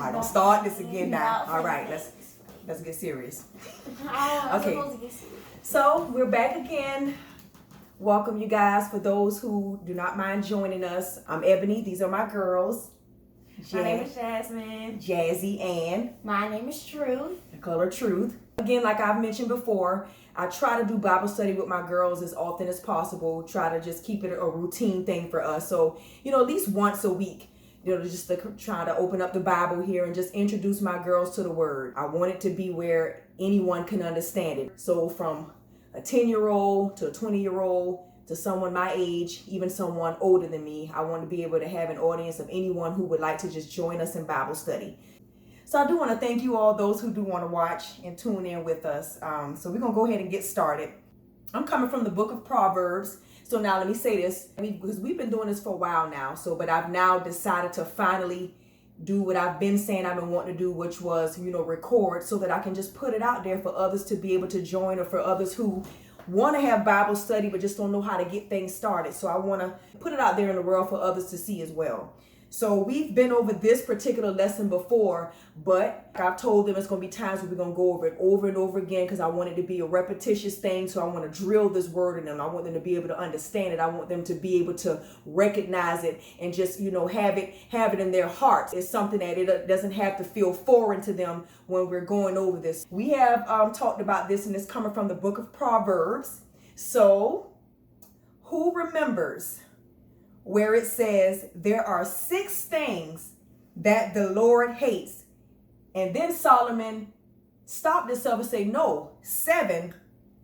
right, don't start this again now. All right, let's get serious. Okay. So we're back again. Welcome, you guys. For those who do not mind joining us, I'm Ebony. These are my girls. My name is Jasmine. Jazzy and my name is Truth. I call her Truth. Again, like I've mentioned before, I try to do Bible study with my girls as often as possible. Try to just keep it a routine thing for us. So, at least once a week, just to try to open up the Bible here and just introduce my girls to the Word. I want it to be where anyone can understand it. So from a 10-year-old to a 20-year-old to someone my age, even someone older than me, I want to be able to have an audience of anyone who would like to just join us in Bible study. So I do want to thank you all, those who do want to watch and tune in with us. So we're going to go ahead and get started. I'm coming from the book of Proverbs. So now let me say this, because we've been doing this for a while now. But I've now decided to finally do what I've been saying I've been wanting to do, which was, record so that I can just put it out there for others to be able to join, or for others who want to have Bible study but just don't know how to get things started. So I want to put it out there in the world for others to see as well. So we've been over this particular lesson before, but I've told them it's going to be times where we're going to go over it over and over again, because I want it to be a repetitious thing. So I want to drill this word in them. I want them to be able to understand it. I want them to be able to recognize it and just, have it in their hearts. It's something that it doesn't have to feel foreign to them when we're going over this. We have talked about this, and it's coming from the book of Proverbs. So who remembers where it says there are 6 things that the Lord hates? And then Solomon stopped himself and said, no, 7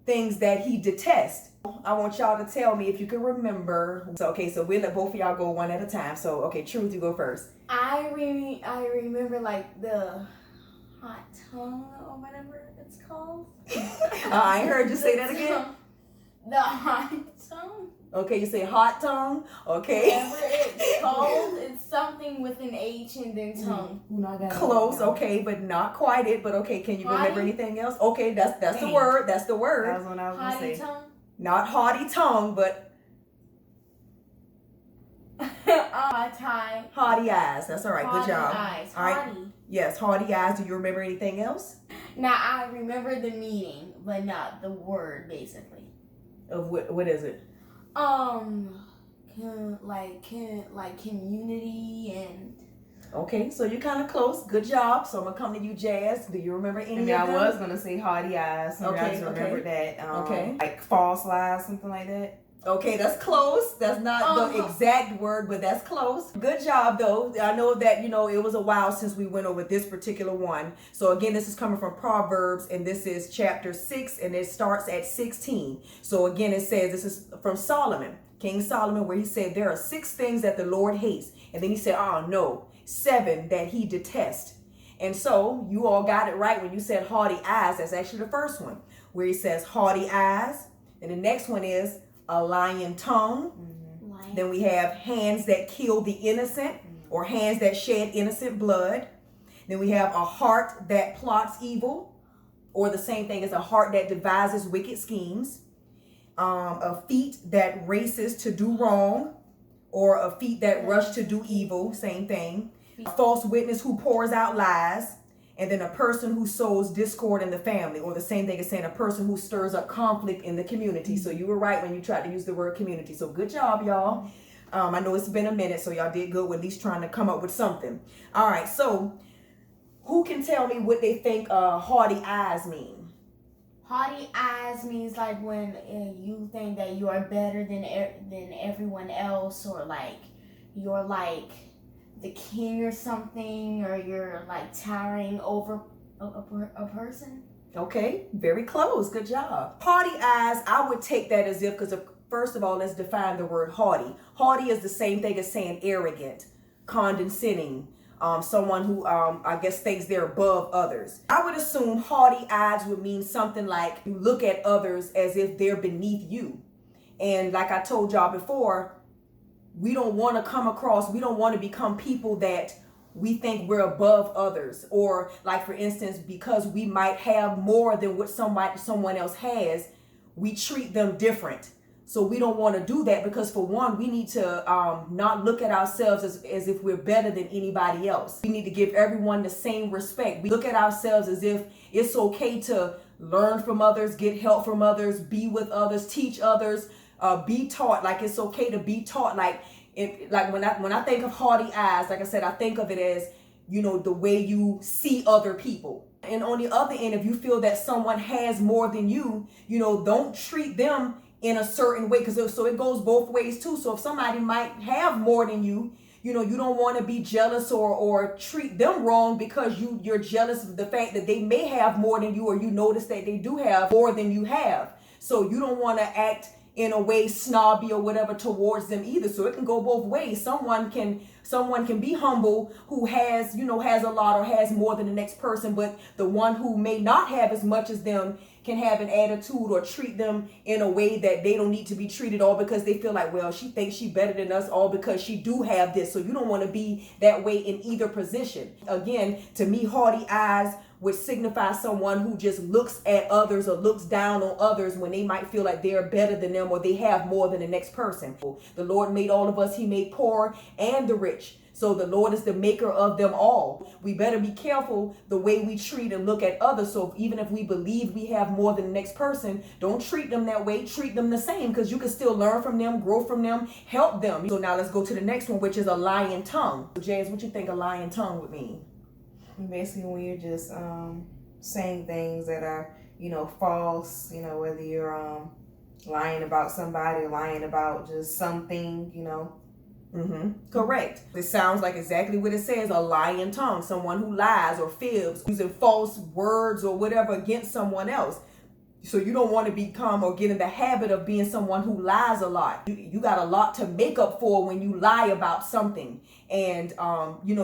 things that he detests. I want y'all to tell me if you can remember. So we'll let both of y'all go one at a time. So, Truth, you go first. I remember like the hot tongue or whatever it's called. I ain't heard you say that again. The hot tongue. Okay, you say hot tongue. Okay. Whatever it's called, it's something with an H and then tongue. Close, okay, but not quite it. But okay, can you remember anything else? Okay, that's the word. That's the word. That was what I was gonna say. Tongue. Not haughty tongue, but haughty eyes. That's all right. Good job. Eyes. All right. Haughty. Yes, haughty eyes. Do you remember anything else? Now I remember the meaning, but not the word, basically. Of what is it? Like community and. Okay, so you're kind of close. Good job. So I'm gonna come to you, Jazz. Do you remember any of them? I was gonna say haughty eyes. So I just remembered that. Like false lies, something like that. Okay, that's close. That's not the exact word, but that's close. Good job, though. I know that, it was a while since we went over this particular one. So again, this is coming from Proverbs, and this is chapter 6, and it starts at 16. So again, it says, this is from Solomon, King Solomon, where he said, there are 6 things that the Lord hates. And then he said, 7 that he detests. And so you all got it right when you said haughty eyes. That's actually the first one, where he says haughty eyes. And the next one is a lying tongue. Mm-hmm. Then we have hands that kill the innocent, or hands that shed innocent blood. Then we have a heart that plots evil, or the same thing as a heart that devises wicked schemes. A feet that races to do wrong, or a feet that rush to do evil, same thing. A false witness who pours out lies. And then a person who sows discord in the family, or the same thing as saying a person who stirs up conflict in the community. So you were right when you tried to use the word community. So good job, y'all. I know it's been a minute, so y'all did good with at least trying to come up with something. All right, so who can tell me what they think haughty eyes mean? Haughty eyes means like when you think that you are better than everyone else, or like you're like the king or something, or you're like towering over a person. Okay, very close. Good job. Haughty eyes, I would take that as if, because first of all, let's define the word haughty. Haughty is the same thing as saying arrogant, condescending, someone who I guess thinks they're above others. I would assume haughty eyes would mean something like you look at others as if they're beneath you. And like I told y'all before, we don't want to become people that we think we're above others, or like, for instance, because we might have more than what someone else has, we treat them different. So we don't want to do that, because for one, we need to not look at ourselves as if we're better than anybody else. We need to give everyone the same respect. We look at ourselves as if it's okay to learn from others, get help from others, be with others, teach others, be taught. Like, it's okay to be taught. Like when I think of haughty eyes, like I said, I think of it as, the way you see other people. And on the other end, if you feel that someone has more than you, don't treat them in a certain way, so it goes both ways too. So if somebody might have more than you, you don't want to be jealous or treat them wrong because you're jealous of the fact that they may have more than you, or you notice that they do have more than you have. So you don't want to act in a way snobby or whatever towards them either. So it can go both ways. Someone can be humble who has a lot or has more than the next person, but the one who may not have as much as them can have an attitude or treat them in a way that they don't need to be treated, all because they feel like, well, she thinks she better than us, all because she do have this. So you don't want to be that way in either position. Again, to me, haughty eyes would signify someone who just looks at others or looks down on others when they might feel like they're better than them or they have more than the next person. The Lord made all of us. He made poor and the rich. So the Lord is the maker of them all. We better be careful the way we treat and look at others. So even if we believe we have more than the next person, don't treat them that way. Treat them the same, because you can still learn from them, grow from them, help them. So now let's go to the next one, which is a lying tongue. Jazz, what you think a lying tongue would mean? Basically, when you're just saying things that are, false, whether you're lying about somebody or lying about just something, Correct. It sounds like exactly what it says, a lying tongue, someone who lies or fibs, using false words or whatever against someone else. So you don't want to become or get in the habit of being someone who lies a lot. You got a lot to make up for when you lie about something. And,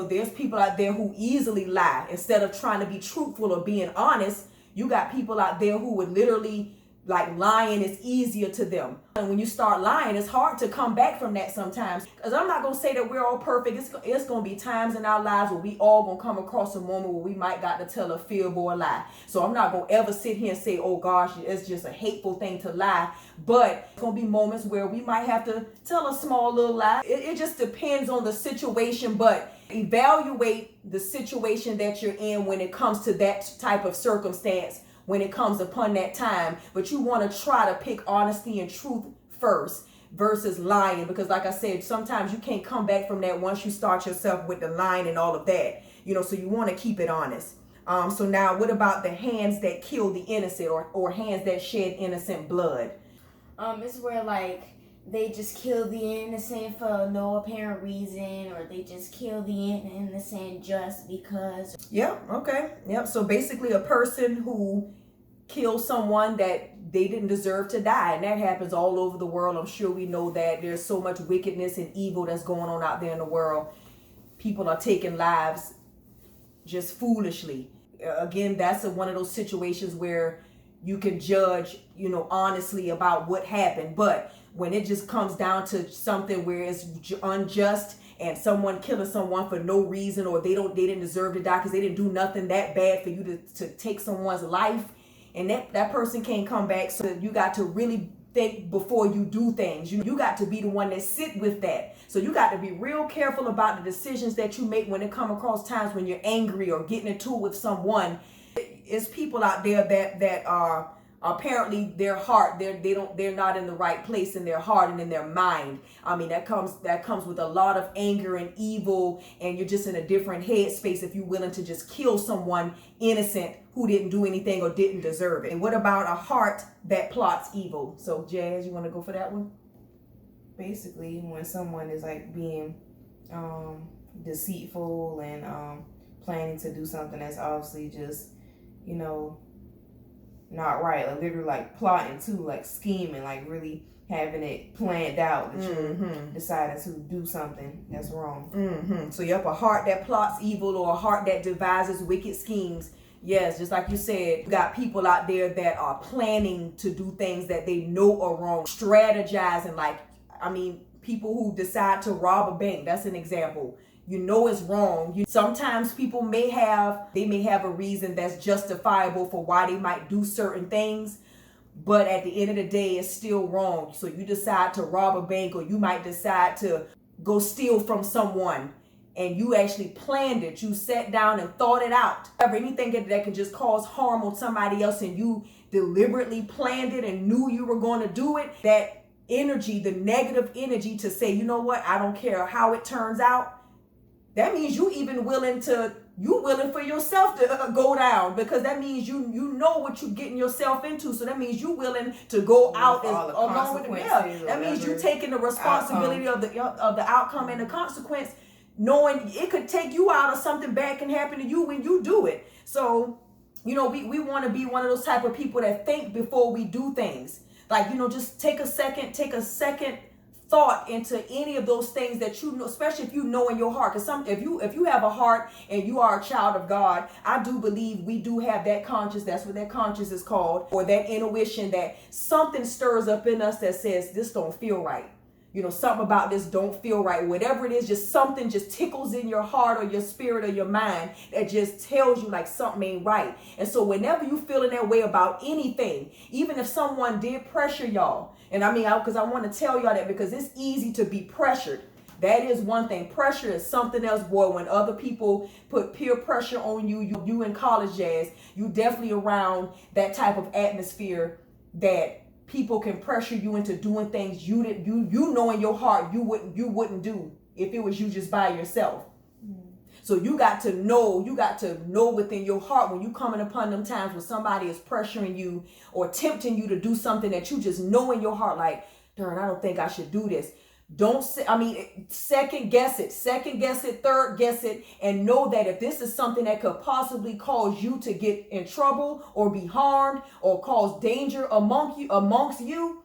there's people out there who easily lie. Instead of trying to be truthful or being honest, you got people out there who would literally, like, lying is easier to them. And when you start lying, it's hard to come back from that sometimes. Because I'm not going to say that we're all perfect. It's going to be times in our lives where we all going to come across a moment where we might got to tell a fib or a lie. So I'm not going to ever sit here and say, oh gosh, it's just a hateful thing to lie. But it's going to be moments where we might have to tell a small little lie. It just depends on the situation. But evaluate the situation that you're in when it comes to that type of circumstance, when it comes upon that time. But you want to try to pick honesty and truth first versus lying, because like I said, sometimes you can't come back from that once you start yourself with the lying and all of that, so you want to keep it honest. So now what about the hands that kill the innocent, or hands that shed innocent blood? It's where, like, they just kill the innocent for no apparent reason, or they just kill the innocent just because. Yep. Okay. Yep. So basically a person who kills someone that they didn't deserve to die. And that happens all over the world. I'm sure we know that there's so much wickedness and evil that's going on out there in the world. People are taking lives just foolishly. Again, that's one of those situations where you can judge, honestly about what happened. But when it just comes down to something where it's unjust and someone killing someone for no reason, or they didn't deserve to die because they didn't do nothing that bad for you to take someone's life, and that person can't come back. So you got to really think before you do things. You got to be the one that sit with that. So you got to be real careful about the decisions that you make when it come across times when you're angry or getting into it with someone. It's people out there that are apparently their heart, they're not in the right place in their heart and in their mind. I mean, that comes with a lot of anger and evil, and you're just in a different headspace if you're willing to just kill someone innocent who didn't do anything or didn't deserve it. And what about a heart that plots evil? So Jazz, you want to go for that one? Basically, when someone is like being deceitful and planning to do something that's obviously just, not right, like literally like plotting too, like scheming, like really having it planned out that you're deciding to do something that's wrong. So you have a heart that plots evil, or a heart that devises wicked schemes. Yes, just like you said, you got people out there that are planning to do things that they know are wrong, strategizing. People who decide to rob a bank, that's an example. It's wrong. Sometimes people may have a reason that's justifiable for why they might do certain things, but at the end of the day, it's still wrong. So you decide to rob a bank, or you might decide to go steal from someone, and you actually planned it. You sat down and thought it out. Anything that can just cause harm on somebody else, and you deliberately planned it and knew you were going to do it, that energy, the negative energy to say, you know what, I don't care how it turns out, that means you willing for yourself to go down, because that means you know what you're getting yourself into. So that means you willing to go out along with it. Yeah, that means you taking the responsibility of the outcome and the consequence, knowing it could take you out, or something bad can happen to you when you do it. So, we want to be one of those type of people that think before we do things. Like, just take a second thought into any of those things that you know, especially if you know in your heart. Because if you have a heart and you are a child of God, I do believe we do have that conscience. That's what that conscience is called, or that intuition, that something stirs up in us that says this don't feel right. Something about this don't feel right. Whatever it is, just something just tickles in your heart or your spirit or your mind that just tells you like something ain't right. And so whenever you feeling that way about anything, even if someone did pressure y'all, and because I want to tell y'all that, because it's easy to be pressured. That is one thing. Pressure is something else, boy. When other people put peer pressure on you in college, Jazz, you definitely around that type of atmosphere that people can pressure you into doing things you know in your heart you wouldn't do if it was you just by yourself. So you got to know within your heart, when you coming upon them times when somebody is pressuring you or tempting you to do something that you just know in your heart, like, darn, I don't think I should do this. Second guess it, third guess it, and know that if this is something that could possibly cause you to get in trouble or be harmed or cause danger amongst you,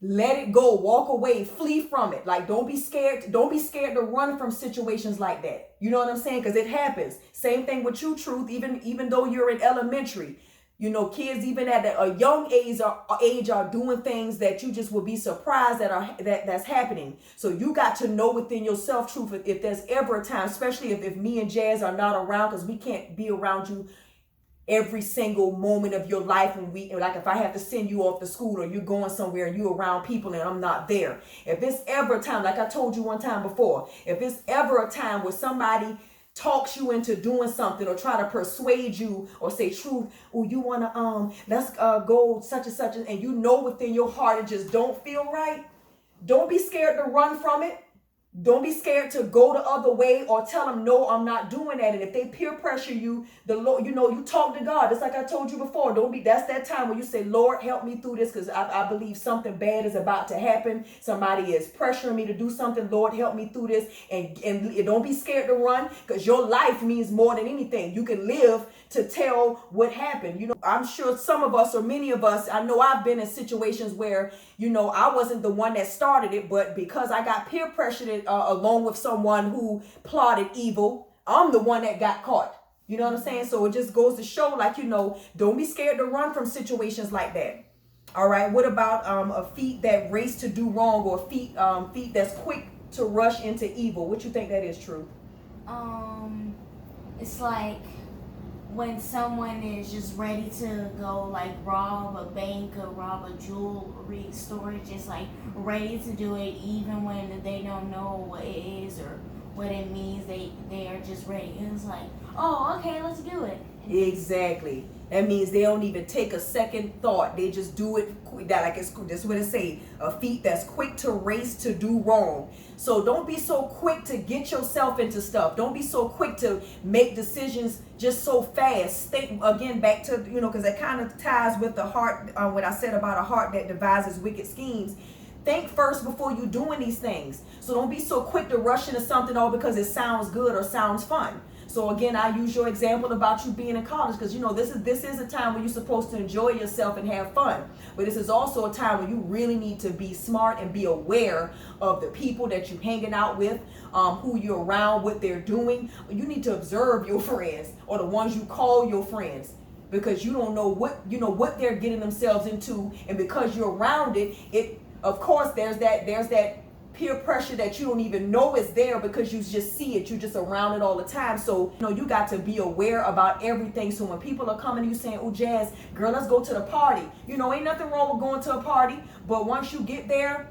let it go, walk away, flee from it. Like, don't be scared to run from situations like that. You know what I'm saying? Because it happens. Same thing with you, Truth, even though you're in elementary. Kids even at a young age are doing things that you just would be surprised that's happening. So you got to know within yourself, Truth, if there's ever a time, especially if me and Jazz are not around, because we can't be around you every single moment of your life. If I have to send you off to school, or you're going somewhere and you're around people and I'm not there. If it's ever a time, like I told you one time before, if it's ever a time where somebody talks you into doing something, or try to persuade you, or say, Truth, oh, you want to let's go such and such, and you know within your heart it just don't feel right, don't be scared to run from it. Don't be scared to go the other way, or tell them, no, I'm not doing that. And if they peer pressure you, the Lord, you talk to God. It's like I told you before. That's that time when you say, Lord, help me through this, because I believe something bad is about to happen. Somebody is pressuring me to do something. Lord, help me through this. And don't be scared to run, because your life means more than anything. You can live to tell what happened. I'm sure some of us, or many of us, I know I've been in situations where, I wasn't the one that started it, but because I got peer pressured along with someone who plotted evil, I'm the one that got caught. You know what I'm saying? So it just goes to show, like, don't be scared to run from situations like that. All right. What about a feet that race to do wrong, or feet that's quick to rush into evil? What you think that is, True? It's like when someone is just ready to go, like, rob a bank or rob a jewelry store, just like ready to do it, even when they don't know what it is or what it means. They are just ready. And it's like, oh, okay, let's do it. Exactly. That means they don't even take a second thought. They just do it. That's what it say. A feet that's quick to race to do wrong. So don't be so quick to get yourself into stuff. Don't be so quick to make decisions just so fast. Think again back to, because it kind of ties with the heart, what I said about a heart that devises wicked schemes. Think first before you doing these things. So don't be so quick to rush into something all because it sounds good or sounds fun. So again, I use your example about you being in college, because this is a time when you're supposed to enjoy yourself and have fun. But this is also a time when you really need to be smart and be aware of the people that you're hanging out with, who you're around, what they're doing. You need to observe your friends, or the ones you call your friends, because you don't know what they're getting themselves into, and because you're around it, of course there's that peer pressure that you don't even know is there because you just see it. You're just around it all the time. So, you got to be aware about everything. So when people are coming to you saying, oh, Jazz, girl, let's go to the party. Ain't nothing wrong with going to a party. But once you get there,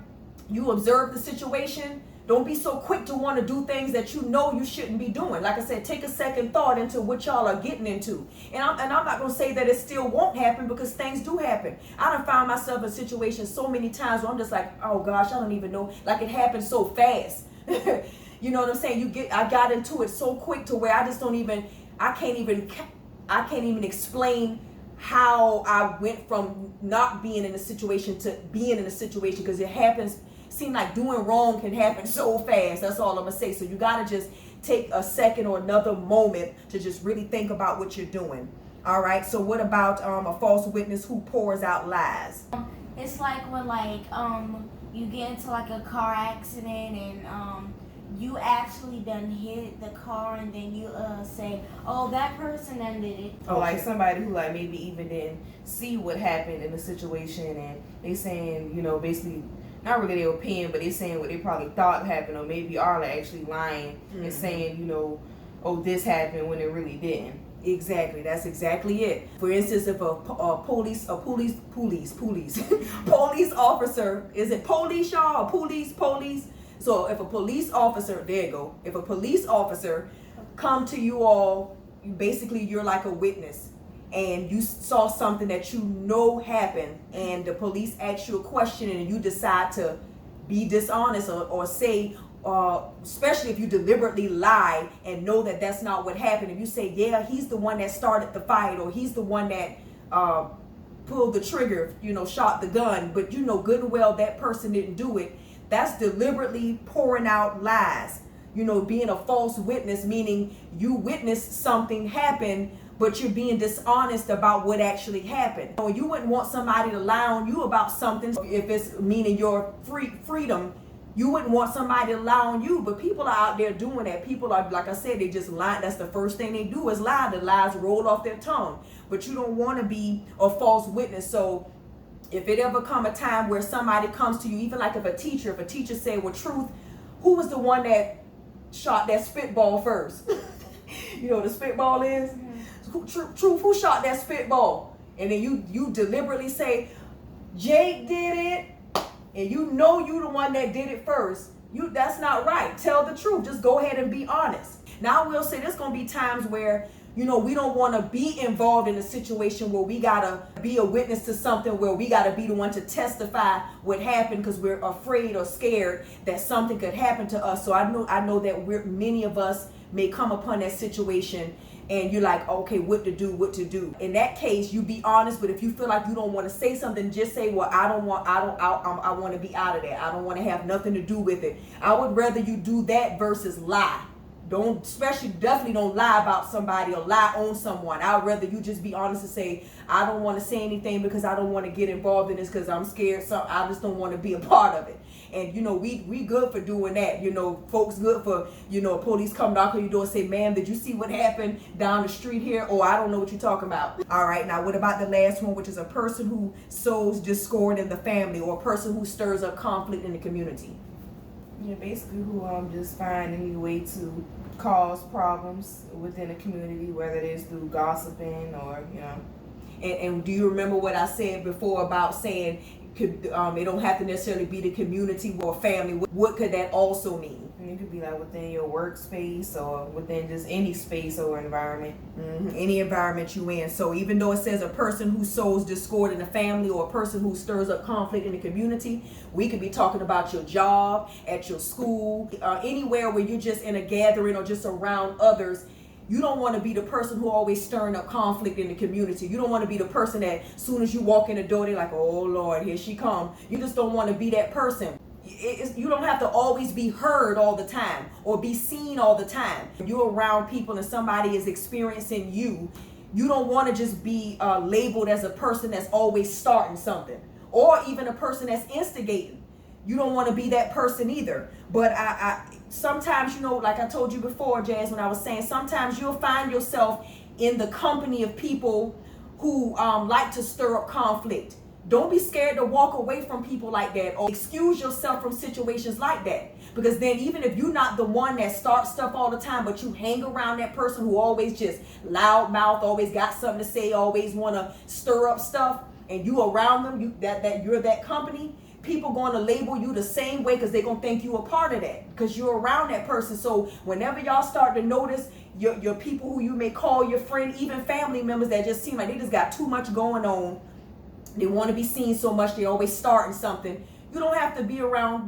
you observe the situation. Don't be so quick to want to do things that you shouldn't be doing. Like I said, take a second thought into what y'all are getting into. And I'm not going to say that it still won't happen, because things do happen. I done found myself in situations so many times where I'm just like, oh gosh, I don't even know. Like, it happened so fast. You know what I'm saying? I got into it so quick to where I can't even explain how I went from not being in a situation to being in a situation, because it happens. Seem like doing wrong can happen so fast. That's all I'm gonna say. So you gotta just take a second or another moment to just really think about what you're doing. All right. So what about a false witness who pours out lies? It's like when you get into like a car accident and you actually done hit the car, and then you say, oh, that person done did it. Or like somebody who like maybe even didn't see what happened in the situation, and they saying, basically, not really their opinion, but they saying what they probably thought happened, or maybe are actually lying and saying, oh, this happened when it really didn't. Exactly. That's exactly it. For instance, if a police officer, is it police, y'all? Or police? So if a police officer, there you go. If a police officer come to you all, basically you're like a witness, and you saw something that happened, and the police ask you a question, and you decide to be dishonest or say, especially if you deliberately lie and know that that's not what happened. If you say, yeah, he's the one that started the fight, or he's the one that pulled the trigger, shot the gun, but good and well that person didn't do it. That's deliberately pouring out lies. Being a false witness, meaning you witnessed something happen, but you're being dishonest about what actually happened. You wouldn't want somebody to lie on you about something if it's meaning your freedom. You wouldn't want somebody to lie on you, but people are out there doing that. People are, like I said, they just lie. That's the first thing they do is lie. The lies roll off their tongue. But you don't want to be a false witness. So if it ever come a time where somebody comes to you, even like if a teacher say, well, Truth, who was the one that shot that spitball first? The spitball is? Truth, who shot that spitball? And then you deliberately say, Jake did it, and you the one that did it first. That's not right. Tell the truth. Just go ahead and be honest. Now I will say there's gonna be times where we don't want to be involved in a situation where we gotta be a witness to something, where we gotta be the one to testify what happened, because we're afraid or scared that something could happen to us. So I know that many of us may come upon that situation, and you're like, okay, what to do. In that case, you be honest. But if you feel like you don't want to say something, just say, well, I want to be out of that. I don't want to have nothing to do with it. I would rather you do that versus lie. Definitely don't lie about somebody or lie on someone. I'd rather you just be honest and say, I don't want to say anything because I don't want to get involved in this because I'm scared. So I just don't want to be a part of it. And we good for doing that. Folks good for, police come knock on your door and say, ma'am, did you see what happened down the street here? Or I don't know what you're talking about. All right. Now, what about the last one, which is a person who sows discord in the family, or a person who stirs up conflict in the community? Yeah, basically who just find any way to cause problems within the community, whether it is through gossiping or, And do you remember what I said before about saying it don't have to necessarily be the community or family? What could that also mean? And it could be like within your workspace or within just any space or environment. Any environment you in. So even though it says a person who sows discord in the family, or a person who stirs up conflict in the community, we could be talking about your job, at your school, anywhere where you're just in a gathering or just around others. You don't want to be the person who always stirring up conflict in the community. You don't want to be the person that as soon as you walk in the door, they're like, oh Lord, here she come. You just don't want to be that person. You don't have to always be heard all the time or be seen all the time. When you're around people and somebody is experiencing you, you don't want to just be labeled as a person that's always starting something, or even a person that's instigating. You don't want to be that person either. But I sometimes, like I told you before, Jazz, when I was saying, sometimes you'll find yourself in the company of people who like to stir up conflict. Don't be scared to walk away from people like that or excuse yourself from situations like that. Because then even if you're not the one that starts stuff all the time, but you hang around that person who always just loud mouth, always got something to say, always want to stir up stuff, and you around them, you're that company, people going to label you the same way because they're going to think you a part of that because you're around that person. So whenever y'all start to notice your people who you may call your friend, even family members that just seem like they just got too much going on, they want to be seen so much, they always starting something. You don't have to be around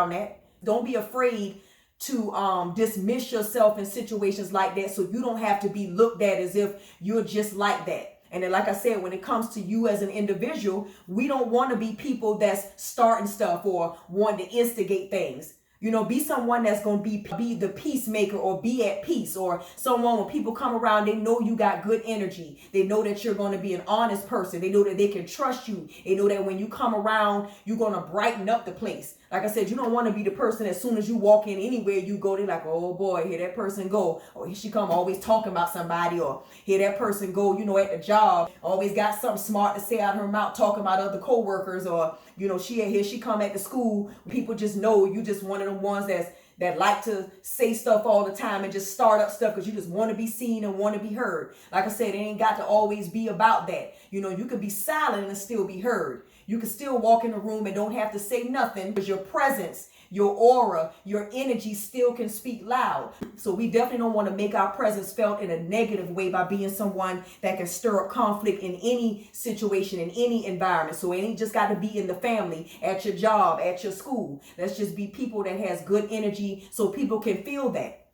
that. Don't be afraid to dismiss yourself in situations like that, so you don't have to be looked at as if you're just like that. And then, like I said, when it comes to you as an individual, we don't want to be people that's starting stuff or wanting to instigate things. You know, be someone that's going to be the peacemaker or be at peace, or someone when people come around, they know you got good energy. They know that you're going to be an honest person. They know that they can trust you. They know that when you come around, you're going to brighten up the place. Like I said, you don't want to be the person as soon as you walk in anywhere you go, they're like, oh boy, here that person go. Or here she come always talking about somebody. Or here that person go, you know, at the job, always got something smart to say out of her mouth, talking about other co-workers. Or, you know, here she come at the school. People just know you just one of them ones that like to say stuff all the time and just start up stuff because you just want to be seen and want to be heard. Like I said, it ain't got to always be about that. You know, you can be silent and still be heard. You can still walk in the room and don't have to say nothing because your presence, your aura, your energy still can speak loud. So we definitely don't want to make our presence felt in a negative way by being someone that can stir up conflict in any situation, in any environment. So it ain't just got to be in the family, at your job, at your school. Let's just be people that has good energy so people can feel that.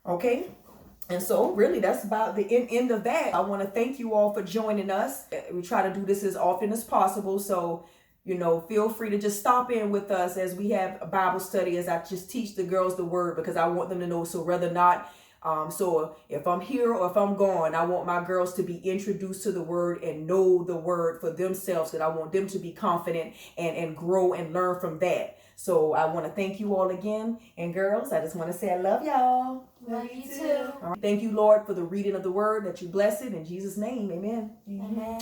Okay? And so really that's about the end of that. I want to thank you all for joining us. We try to do this as often as possible. So, you know, feel free to just stop in with us as we have a Bible study, as I just teach the girls the word, because I want them to know. So whether or not, so if I'm here or if I'm gone, I want my girls to be introduced to the word and know the word for themselves. That I want them to be confident and grow and learn from that. So I want to thank you all again. And girls, I just want to say I love y'all. Love you too. All right. Thank you, Lord, for the reading of the word, that you bless it. In Jesus' name, amen. Amen.